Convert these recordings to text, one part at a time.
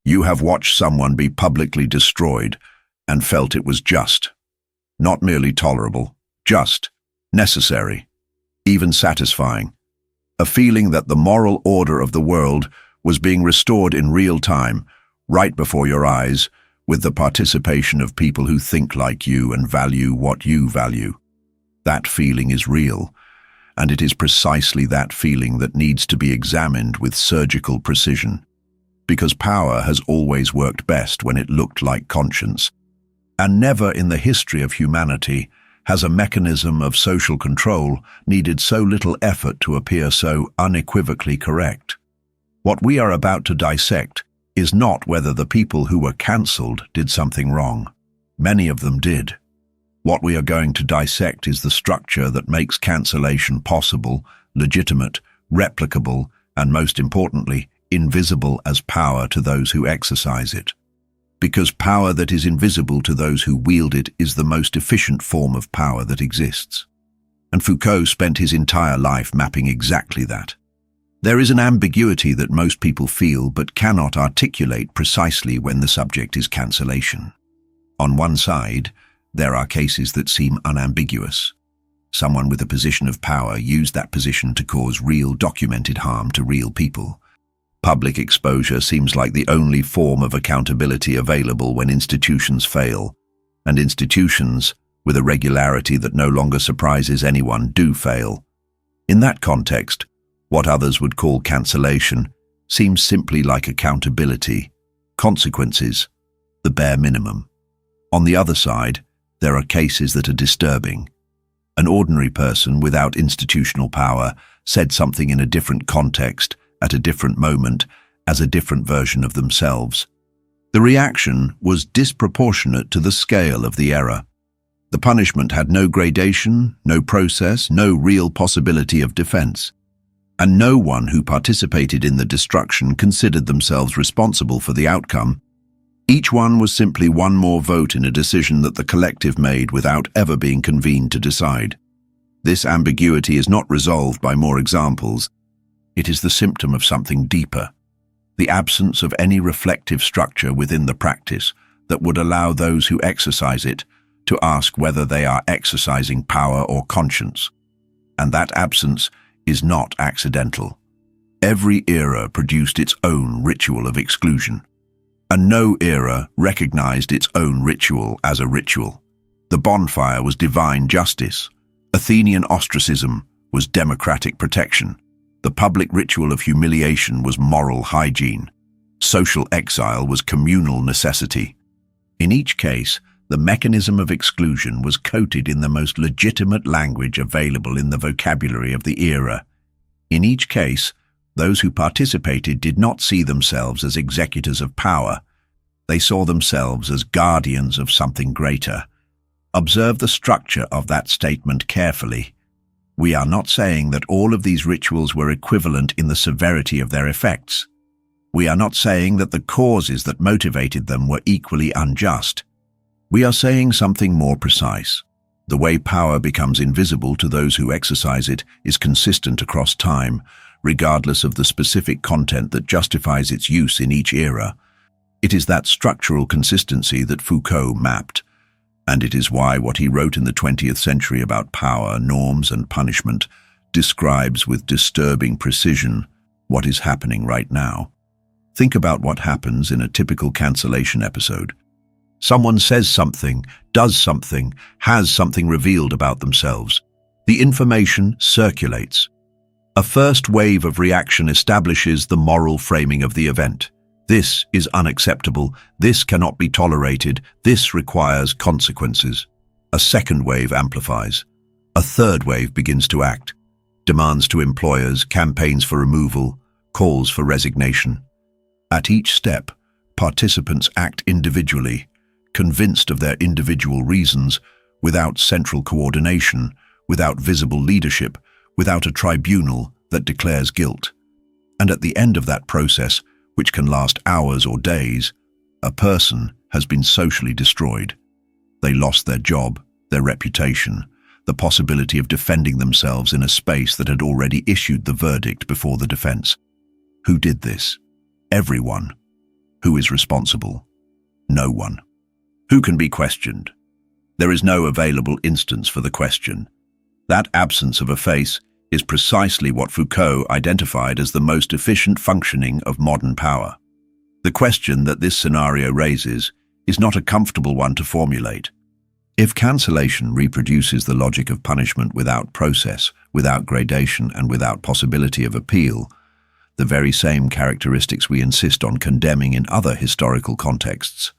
You have watched someone be publicly destroyed and felt it was just. Not merely tolerable, just, necessary, even satisfying. A feeling that the moral order of the world was being restored in real time, right before your eyes, with the participation of people who think like you and value what you value. That feeling is real, and it is precisely that feeling that needs to be examined with surgical precision. Because power has always worked best when it looked like conscience, and never in the history of humanity has a mechanism of social control needed so little effort to appear so unequivocally correct. What we are about to dissect is not whether the people who were cancelled did something wrong. Many of them did. What we are going to dissect is the structure that makes cancellation possible, legitimate, replicable, and most importantly, invisible as power to those who exercise it. Because power that is invisible to those who wield it is the most efficient form of power that exists. And Foucault spent his entire life mapping exactly that. There is an ambiguity that most people feel but cannot articulate precisely when the subject is cancellation. On one side, there are cases that seem unambiguous. Someone with a position of power used that position to cause real documented harm to real people. Public exposure seems like the only form of accountability available when institutions fail, and institutions, with a regularity that no longer surprises anyone, do fail. In that context, what others would call cancellation seems simply like accountability, consequences, the bare minimum. On the other side, there are cases that are disturbing. An ordinary person without institutional power said something in a different context, at a different moment, as a different version of themselves. The reaction was disproportionate to the scale of the error. The punishment had no gradation, no process, no real possibility of defense. And no one who participated in the destruction considered themselves responsible for the outcome. Each one was simply one more vote in a decision that the collective made without ever being convened to decide. This ambiguity is not resolved by more examples. It is the symptom of something deeper, the absence of any reflective structure within the practice that would allow those who exercise it to ask whether they are exercising power or conscience. And that absence is not accidental. Every era produced its own ritual of exclusion, and no era recognized its own ritual as a ritual. The bonfire was divine justice. Athenian ostracism was democratic protection. The public ritual of humiliation was moral hygiene. Social exile was communal necessity. In each case, the mechanism of exclusion was coated in the most legitimate language available in the vocabulary of the era. In each case, those who participated did not see themselves as executors of power. They saw themselves as guardians of something greater. Observe the structure of that statement carefully. We are not saying that all of these rituals were equivalent in the severity of their effects. We are not saying that the causes that motivated them were equally unjust. We are saying something more precise. The way power becomes invisible to those who exercise it is consistent across time, regardless of the specific content that justifies its use in each era. It is that structural consistency that Foucault mapped, and it is why what he wrote in the 20th century about power, norms, and punishment describes with disturbing precision what is happening right now. Think about what happens in a typical cancellation episode. Someone says something, does something, has something revealed about themselves. The information circulates. A first wave of reaction establishes the moral framing of the event. This is unacceptable, this cannot be tolerated, this requires consequences. A second wave amplifies. A third wave begins to act. Demands to employers, campaigns for removal, calls for resignation. At each step, participants act individually, convinced of their individual reasons, without central coordination, without visible leadership, without a tribunal that declares guilt. And at the end of that process, which can last hours or days, a person has been socially destroyed. They lost their job, their reputation, the possibility of defending themselves in a space that had already issued the verdict before the defense. Who did this? Everyone. Who is responsible? No one. Who can be questioned? There is no available instance for the question. That absence of a face is precisely what Foucault identified as the most efficient functioning of modern power. The question that this scenario raises is not a comfortable one to formulate. If cancellation reproduces the logic of punishment without process, without gradation, and without possibility of appeal, the very same characteristics we insist on condemning in other historical contexts,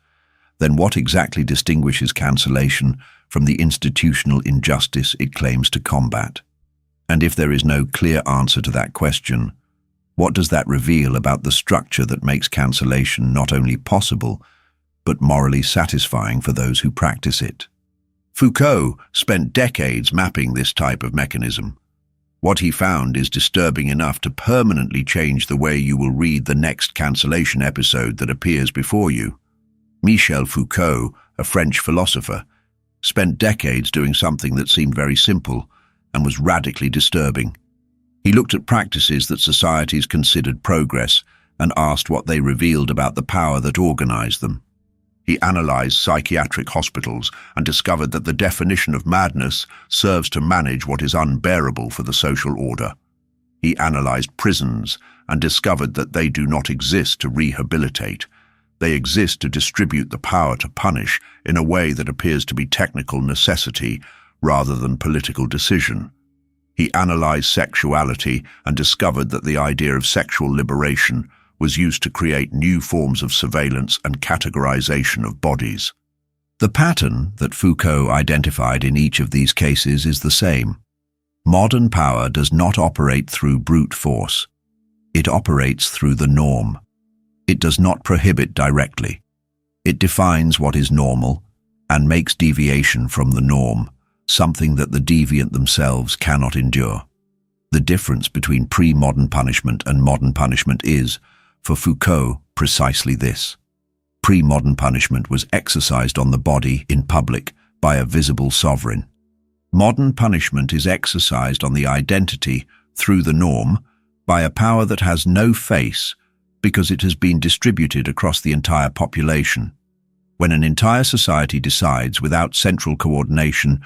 then what exactly distinguishes cancellation from the institutional injustice it claims to combat? And if there is no clear answer to that question, what does that reveal about the structure that makes cancellation not only possible, but morally satisfying for those who practice it? Foucault spent decades mapping this type of mechanism. What he found is disturbing enough to permanently change the way you will read the next cancellation episode that appears before you. Michel Foucault, a French philosopher, spent decades doing something that seemed very simple and was radically disturbing. He looked at practices that societies considered progress and asked what they revealed about the power that organized them. He analyzed psychiatric hospitals and discovered that the definition of madness serves to manage what is unbearable for the social order. He analyzed prisons and discovered that they do not exist to rehabilitate. They exist to distribute the power to punish in a way that appears to be technical necessity rather than political decision. He analyzed sexuality and discovered that the idea of sexual liberation was used to create new forms of surveillance and categorization of bodies. The pattern that Foucault identified in each of these cases is the same. Modern power does not operate through brute force. It operates through the norm. It does not prohibit directly. It defines what is normal and makes deviation from the norm something that the deviant themselves cannot endure. The difference between pre-modern punishment and modern punishment is, for Foucault, precisely this. Pre-modern punishment was exercised on the body in public by a visible sovereign. Modern punishment is exercised on the identity through the norm by a power that has no face because it has been distributed across the entire population. When an entire society decides without central coordination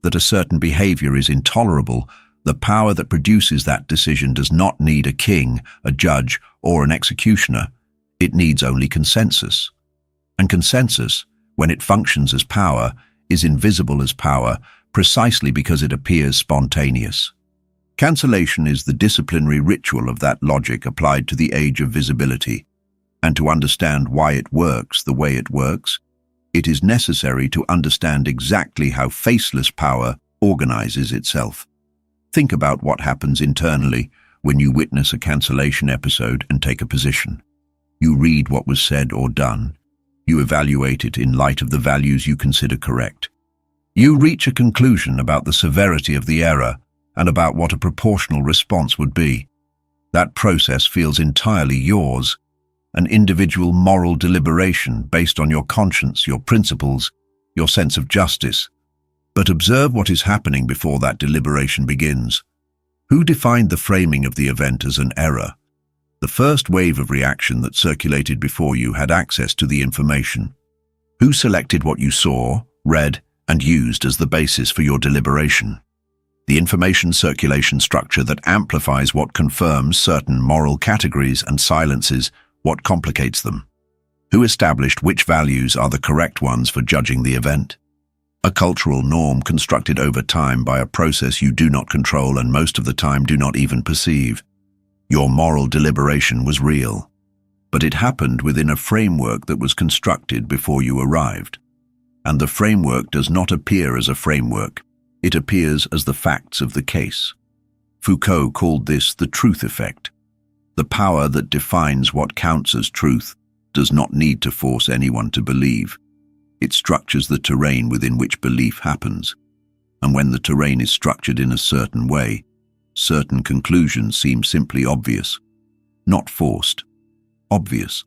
that a certain behavior is intolerable, the power that produces that decision does not need a king, a judge, or an executioner. It needs only consensus. And consensus, when it functions as power, is invisible as power precisely because it appears spontaneous. Cancellation is the disciplinary ritual of that logic applied to the age of visibility. And to understand why it works the way it works, it is necessary to understand exactly how faceless power organizes itself. Think about what happens internally when you witness a cancellation episode and take a position. You read what was said or done. You evaluate it in light of the values you consider correct. You reach a conclusion about the severity of the error and about what a proportional response would be. That process feels entirely yours, an individual moral deliberation based on your conscience, your principles, your sense of justice. But observe what is happening before that deliberation begins. Who defined the framing of the event as an error? The first wave of reaction that circulated before you had access to the information. Who selected what you saw, read, and used as the basis for your deliberation? The information circulation structure that amplifies what confirms certain moral categories and silences what complicates them. Who established which values are the correct ones for judging the event? A cultural norm constructed over time by a process you do not control and most of the time do not even perceive. Your moral deliberation was real, but it happened within a framework that was constructed before you arrived. And the framework does not appear as a framework. It appears as the facts of the case. Foucault called this the truth effect. The power that defines what counts as truth does not need to force anyone to believe. It structures the terrain within which belief happens. And when the terrain is structured in a certain way, certain conclusions seem simply obvious, not forced, obvious.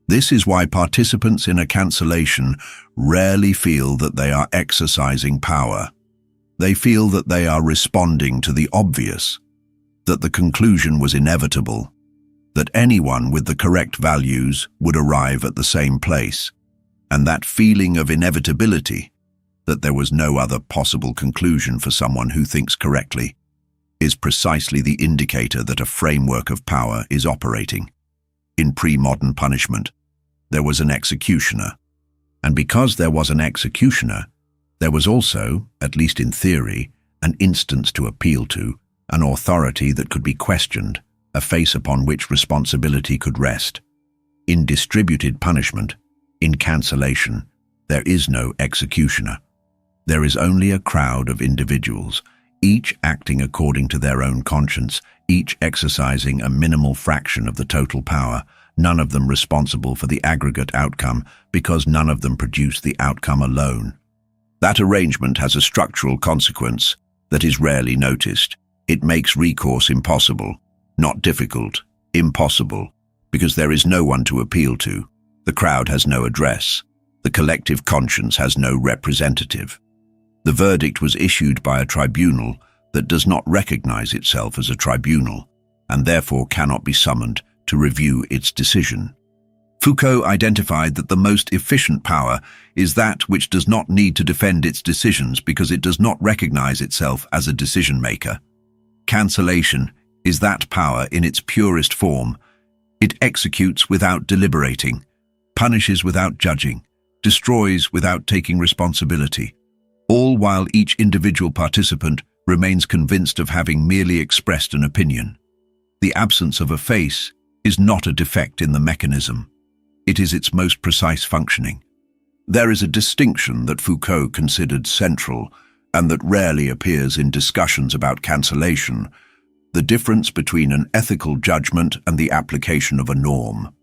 This is why participants in a cancellation rarely feel that they are exercising power. They feel that they are responding to the obvious, that the conclusion was inevitable, that anyone with the correct values would arrive at the same place, and that feeling of inevitability, that there was no other possible conclusion for someone who thinks correctly, is precisely the indicator that a framework of power is operating. In pre-modern punishment, there was an executioner, and because there was an executioner, there was also, at least in theory, an instance to appeal to, an authority that could be questioned, a face upon which responsibility could rest. In distributed punishment, in cancellation, there is no executioner. There is only a crowd of individuals, each acting according to their own conscience, each exercising a minimal fraction of the total power, none of them responsible for the aggregate outcome because none of them produce the outcome alone. That arrangement has a structural consequence that is rarely noticed. It makes recourse impossible, not difficult, impossible, because there is no one to appeal to. The crowd has no address. The collective conscience has no representative. The verdict was issued by a tribunal that does not recognize itself as a tribunal and therefore cannot be summoned to review its decision. Foucault identified that the most efficient power is that which does not need to defend its decisions because it does not recognize itself as a decision-maker. Cancellation is that power in its purest form. It executes without deliberating, punishes without judging, destroys without taking responsibility, all while each individual participant remains convinced of having merely expressed an opinion. The absence of a face is not a defect in the mechanism. It is its most precise functioning. There is a distinction that Foucault considered central and that rarely appears in discussions about cancellation, the difference between an ethical judgment and the application of a norm.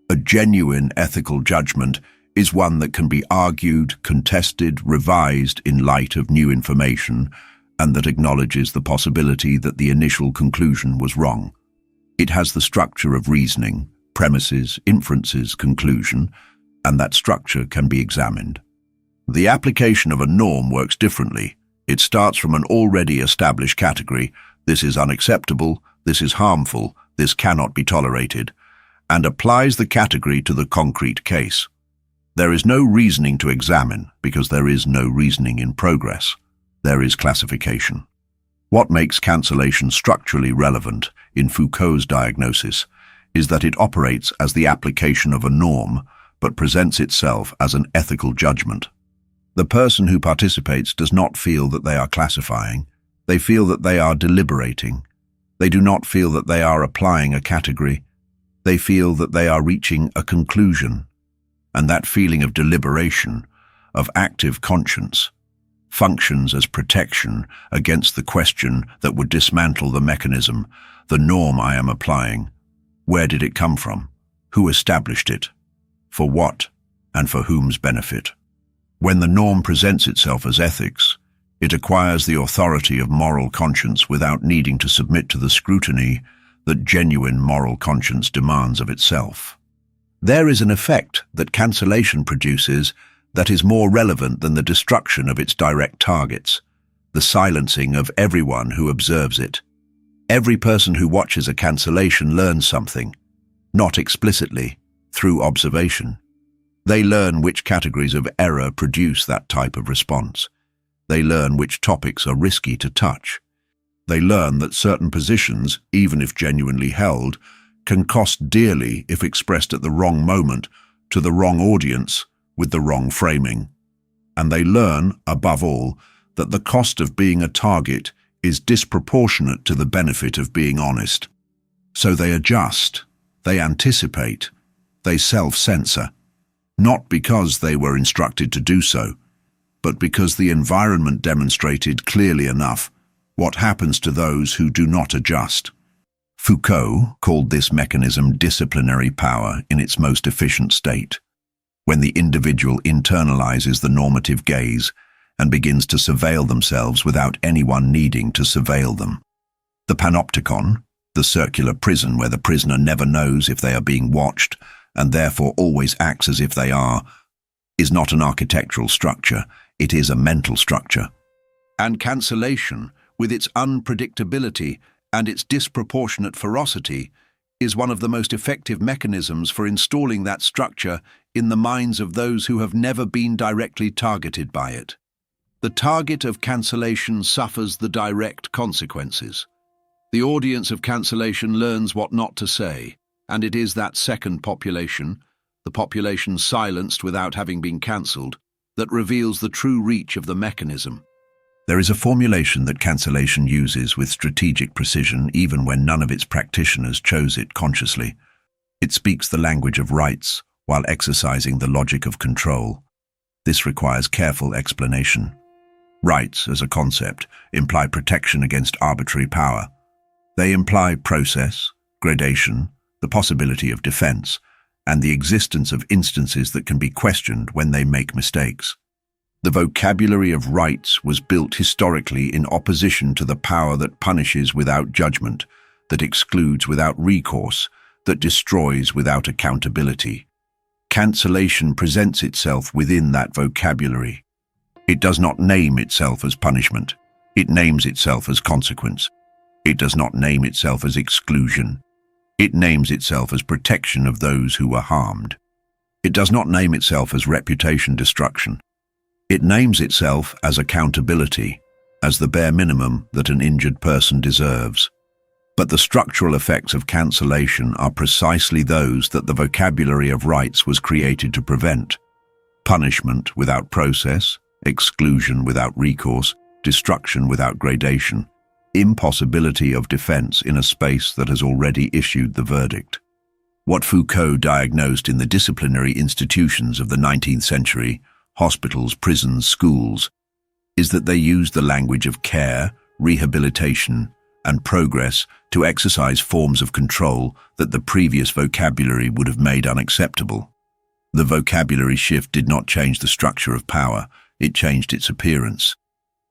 A genuine ethical judgment is one that can be argued, contested, revised in light of new information, and that acknowledges the possibility that the initial conclusion was wrong. It has the structure of reasoning, premises, inferences, conclusion, and that structure can be examined. The application of a norm works differently. It starts from an already established category: this is unacceptable, this is harmful, this cannot be tolerated, and applies the category to the concrete case. There is no reasoning to examine because there is no reasoning in progress. There is classification. What makes cancellation structurally relevant in Foucault's diagnosis is that it operates as the application of a norm but presents itself as an ethical judgment. The person who participates does not feel that they are classifying. They feel that they are deliberating. They do not feel that they are applying a category. They feel that they are reaching a conclusion. And that feeling of deliberation, of active conscience, functions as protection against the question that would dismantle the mechanism, the norm I am applying. Where did it come from? Who established it? For what and for whom's benefit? When the norm presents itself as ethics, it acquires the authority of moral conscience without needing to submit to the scrutiny that genuine moral conscience demands of itself. There is an effect that cancellation produces that is more relevant than the destruction of its direct targets, the silencing of everyone who observes it. Every person who watches a cancellation learns something, not explicitly, through observation. They learn which categories of error produce that type of response. They learn which topics are risky to touch. They learn that certain positions, even if genuinely held, can cost dearly if expressed at the wrong moment, to the wrong audience, with the wrong framing. And they learn, above all, that the cost of being a target is disproportionate to the benefit of being honest. So they adjust, they anticipate, they self-censor, not because they were instructed to do so, but because the environment demonstrated clearly enough what happens to those who do not adjust. Foucault called this mechanism disciplinary power in its most efficient state, when the individual internalizes the normative gaze and begins to surveil themselves without anyone needing to surveil them. The panopticon, the circular prison where the prisoner never knows if they are being watched and therefore always acts as if they are, is not an architectural structure, it is a mental structure. And cancellation, with its unpredictability and its disproportionate ferocity, is one of the most effective mechanisms for installing that structure in the minds of those who have never been directly targeted by it. The target of cancellation suffers the direct consequences. The audience of cancellation learns what not to say, and it is that second population, the population silenced without having been cancelled, that reveals the true reach of the mechanism. There is a formulation that cancellation uses with strategic precision even when none of its practitioners chose it consciously. It speaks the language of rights while exercising the logic of control. This requires careful explanation. Rights, as a concept, imply protection against arbitrary power. They imply process, gradation, the possibility of defense, and the existence of instances that can be questioned when they make mistakes. The vocabulary of rights was built historically in opposition to the power that punishes without judgment, that excludes without recourse, that destroys without accountability. Cancellation presents itself within that vocabulary. It does not name itself as punishment. It names itself as consequence. It does not name itself as exclusion. It names itself as protection of those who were harmed. It does not name itself as reputation destruction. It names itself as accountability, as the bare minimum that an injured person deserves. But the structural effects of cancellation are precisely those that the vocabulary of rights was created to prevent. Punishment without process, exclusion without recourse, destruction without gradation, impossibility of defense in a space that has already issued the verdict. What Foucault diagnosed in the disciplinary institutions of the 19th century, hospitals, prisons, schools, is that they used the language of care, rehabilitation, and progress to exercise forms of control that the previous vocabulary would have made unacceptable. The vocabulary shift did not change the structure of power, it changed its appearance.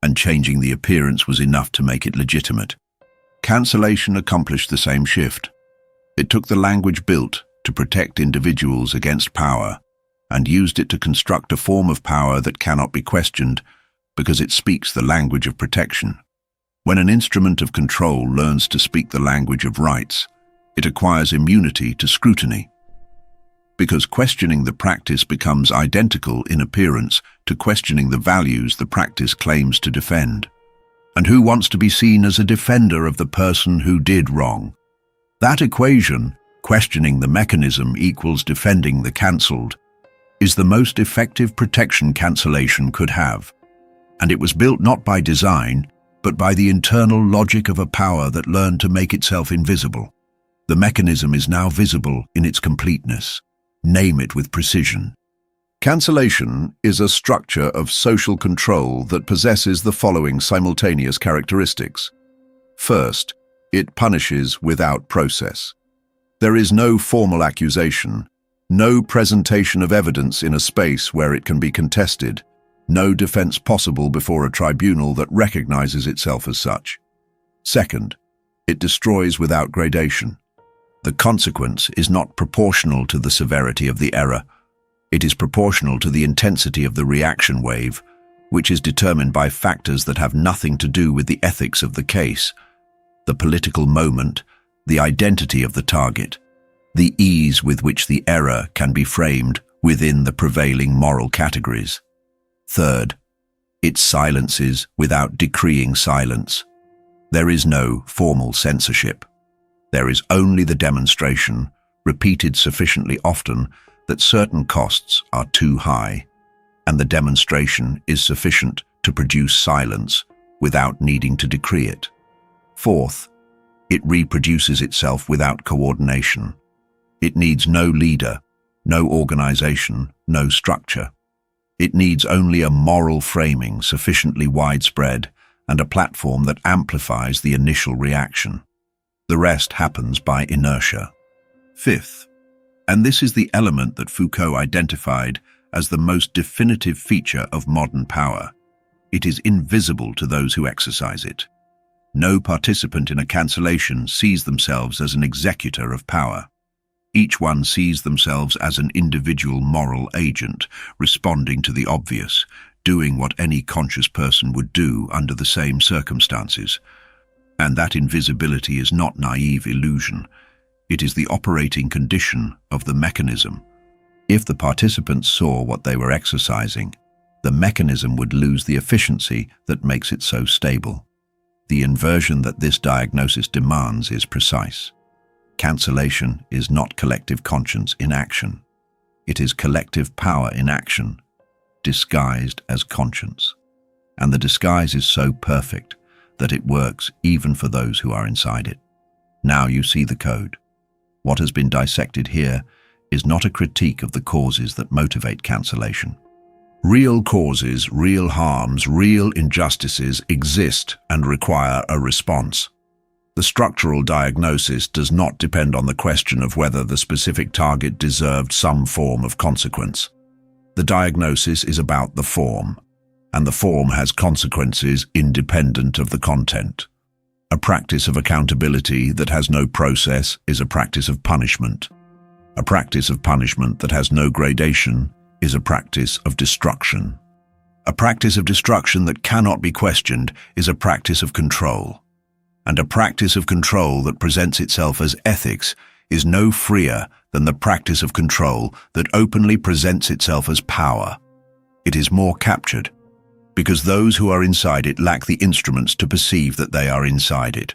And changing the appearance was enough to make it legitimate. Cancellation accomplished the same shift. It took the language built to protect individuals against power and used it to construct a form of power that cannot be questioned because it speaks the language of protection. When an instrument of control learns to speak the language of rights, it acquires immunity to scrutiny. Because questioning the practice becomes identical in appearance to questioning the values the practice claims to defend. And who wants to be seen as a defender of the person who did wrong? That equation, questioning the mechanism equals defending the cancelled, is the most effective protection cancellation could have. And it was built not by design, but by the internal logic of a power that learned to make itself invisible. The mechanism is now visible in its completeness. Name it with precision. Cancellation is a structure of social control that possesses the following simultaneous characteristics. First, it punishes without process. There is no formal accusation, no presentation of evidence in a space where it can be contested, no defense possible before a tribunal that recognizes itself as such. Second, it destroys without gradation. The consequence is not proportional to the severity of the error. It is proportional to the intensity of the reaction wave, which is determined by factors that have nothing to do with the ethics of the case, the political moment, the identity of the target, the ease with which the error can be framed within the prevailing moral categories. Third, it silences without decreeing silence. There is no formal censorship. There is only the demonstration, repeated sufficiently often, that certain costs are too high, and the demonstration is sufficient to produce silence without needing to decree it. Fourth, it reproduces itself without coordination. It needs no leader, no organization, no structure. It needs only a moral framing sufficiently widespread and a platform that amplifies the initial reaction. The rest happens by inertia. Fifth, and this is the element that Foucault identified as the most definitive feature of modern power, it is invisible to those who exercise it. No participant in a cancellation sees themselves as an executor of power. Each one sees themselves as an individual moral agent, responding to the obvious, doing what any conscious person would do under the same circumstances. And that invisibility is not naive illusion. It is the operating condition of the mechanism. If the participants saw what they were exercising, the mechanism would lose the efficiency that makes it so stable. The inversion that this diagnosis demands is precise. Cancellation is not collective conscience in action. It is collective power in action, disguised as conscience. And the disguise is so perfect that it works even for those who are inside it. Now you see the code. What has been dissected here is not a critique of the causes that motivate cancellation. Real causes, real harms, real injustices exist and require a response. The structural diagnosis does not depend on the question of whether the specific target deserved some form of consequence. The diagnosis is about the form, and the form has consequences independent of the content. A practice of accountability that has no process is a practice of punishment. A practice of punishment that has no gradation is a practice of destruction. A practice of destruction that cannot be questioned is a practice of control. And a practice of control that presents itself as ethics is no freer than the practice of control that openly presents itself as power. It is more captured, because those who are inside it lack the instruments to perceive that they are inside it.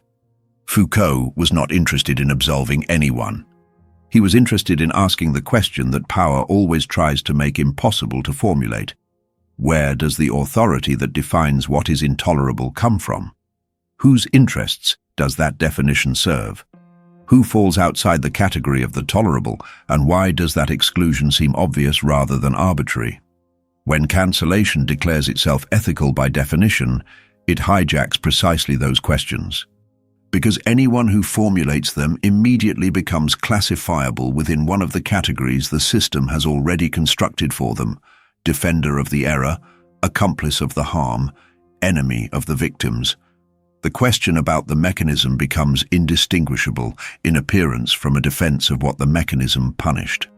Foucault was not interested in absolving anyone. He was interested in asking the question that power always tries to make impossible to formulate. Where does the authority that defines what is intolerable come from? Whose interests does that definition serve? Who falls outside the category of the tolerable, and why does that exclusion seem obvious rather than arbitrary? When cancellation declares itself ethical by definition, it hijacks precisely those questions. Because anyone who formulates them immediately becomes classifiable within one of the categories the system has already constructed for them: defender of the error, accomplice of the harm, enemy of the victims. The question about the mechanism becomes indistinguishable in appearance from a defense of what the mechanism punished.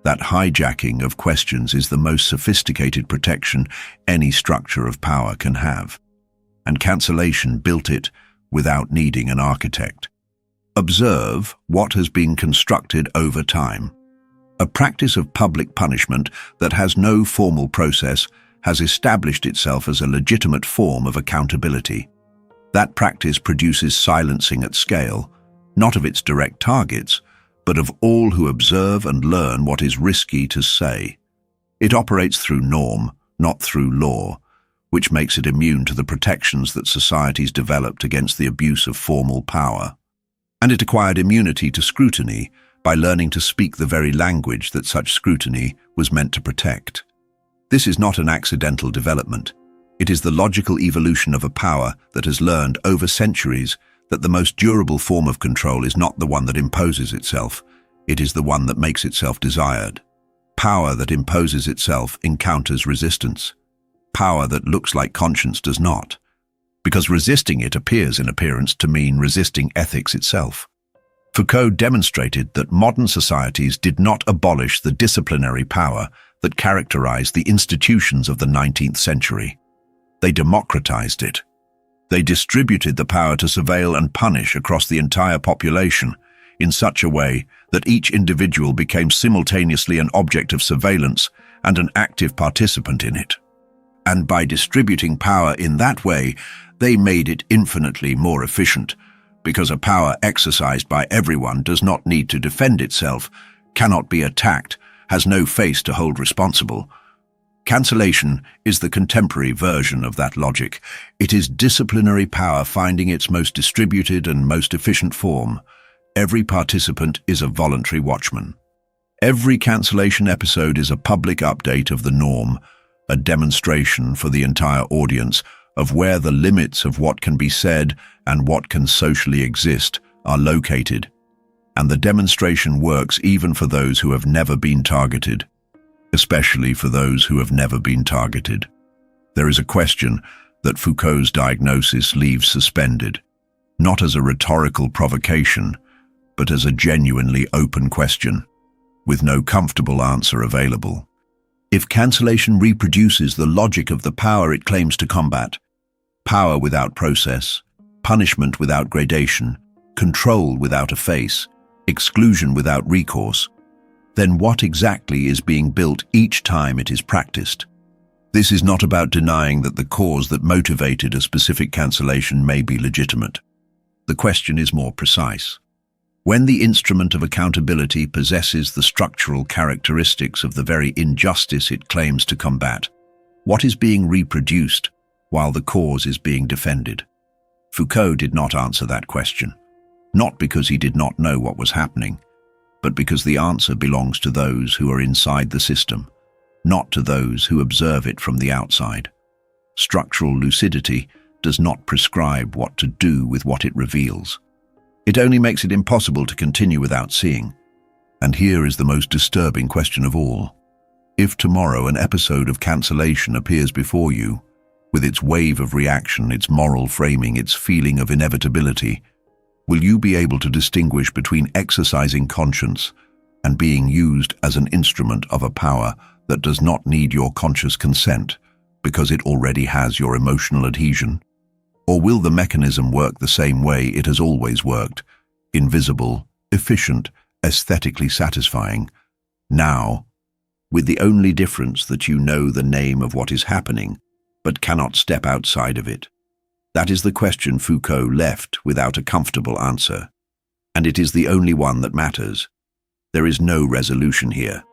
That hijacking of questions is the most sophisticated protection any structure of power can have. And cancellation built it without needing an architect. Observe what has been constructed over time. A practice of public punishment that has no formal process has established itself as a legitimate form of accountability. That practice produces silencing at scale, not of its direct targets, but of all who observe and learn what is risky to say. It operates through norm, not through law, which makes it immune to the protections that societies developed against the abuse of formal power. And it acquired immunity to scrutiny by learning to speak the very language that such scrutiny was meant to protect. This is not an accidental development. It is the logical evolution of a power that has learned over centuries that the most durable form of control is not the one that imposes itself, it is the one that makes itself desired. Power that imposes itself encounters resistance. Power that looks like conscience does not, because resisting it appears in appearance to mean resisting ethics itself. Foucault demonstrated that modern societies did not abolish the disciplinary power that characterized the institutions of the 19th century. They democratized it. They distributed the power to surveil and punish across the entire population in such a way that each individual became simultaneously an object of surveillance and an active participant in it. And by distributing power in that way, they made it infinitely more efficient, because a power exercised by everyone does not need to defend itself, cannot be attacked, has no face to hold responsible. Cancellation is the contemporary version of that logic. It is disciplinary power finding its most distributed and most efficient form. Every participant is a voluntary watchman. Every cancellation episode is a public update of the norm, a demonstration for the entire audience of where the limits of what can be said and what can socially exist are located. And the demonstration works even for those who have never been targeted. Especially for those who have never been targeted. There is a question that Foucault's diagnosis leaves suspended, not as a rhetorical provocation, but as a genuinely open question, with no comfortable answer available. If cancellation reproduces the logic of the power it claims to combat, power without process, punishment without gradation, control without a face, exclusion without recourse, then what exactly is being built each time it is practiced? This is not about denying that the cause that motivated a specific cancellation may be legitimate. The question is more precise. When the instrument of accountability possesses the structural characteristics of the very injustice it claims to combat, what is being reproduced while the cause is being defended? Foucault did not answer that question, not because he did not know what was happening, but because the answer belongs to those who are inside the system, not to those who observe it from the outside. Structural lucidity does not prescribe what to do with what it reveals. It only makes it impossible to continue without seeing. And here is the most disturbing question of all. If tomorrow an episode of Cancellation appears before you, with its wave of reaction, its moral framing, its feeling of inevitability, will you be able to distinguish between exercising conscience and being used as an instrument of a power that does not need your conscious consent because it already has your emotional adhesion? Or will the mechanism work the same way it has always worked, invisible, efficient, aesthetically satisfying, now, with the only difference that you know the name of what is happening, but cannot step outside of it? That is the question Foucault left without a comfortable answer, and it is the only one that matters. There is no resolution here.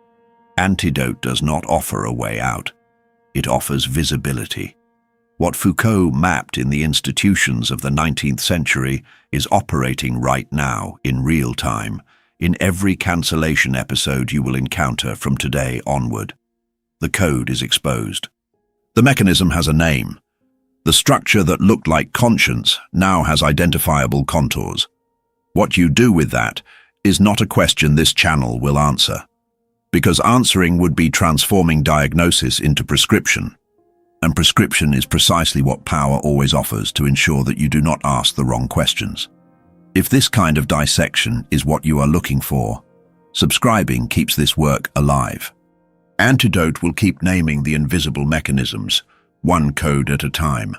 Antidote does not offer a way out. It offers visibility. What Foucault mapped in the institutions of the 19th century is operating right now, in real time, in every cancellation episode you will encounter from today onward. The code is exposed. The mechanism has a name. The structure that looked like conscience now has identifiable contours. What you do with that is not a question this channel will answer, because answering would be transforming diagnosis into prescription. And prescription is precisely what power always offers to ensure that you do not ask the wrong questions. If this kind of dissection is what you are looking for, subscribing keeps this work alive. Antidote will keep naming the invisible mechanisms, one code at a time.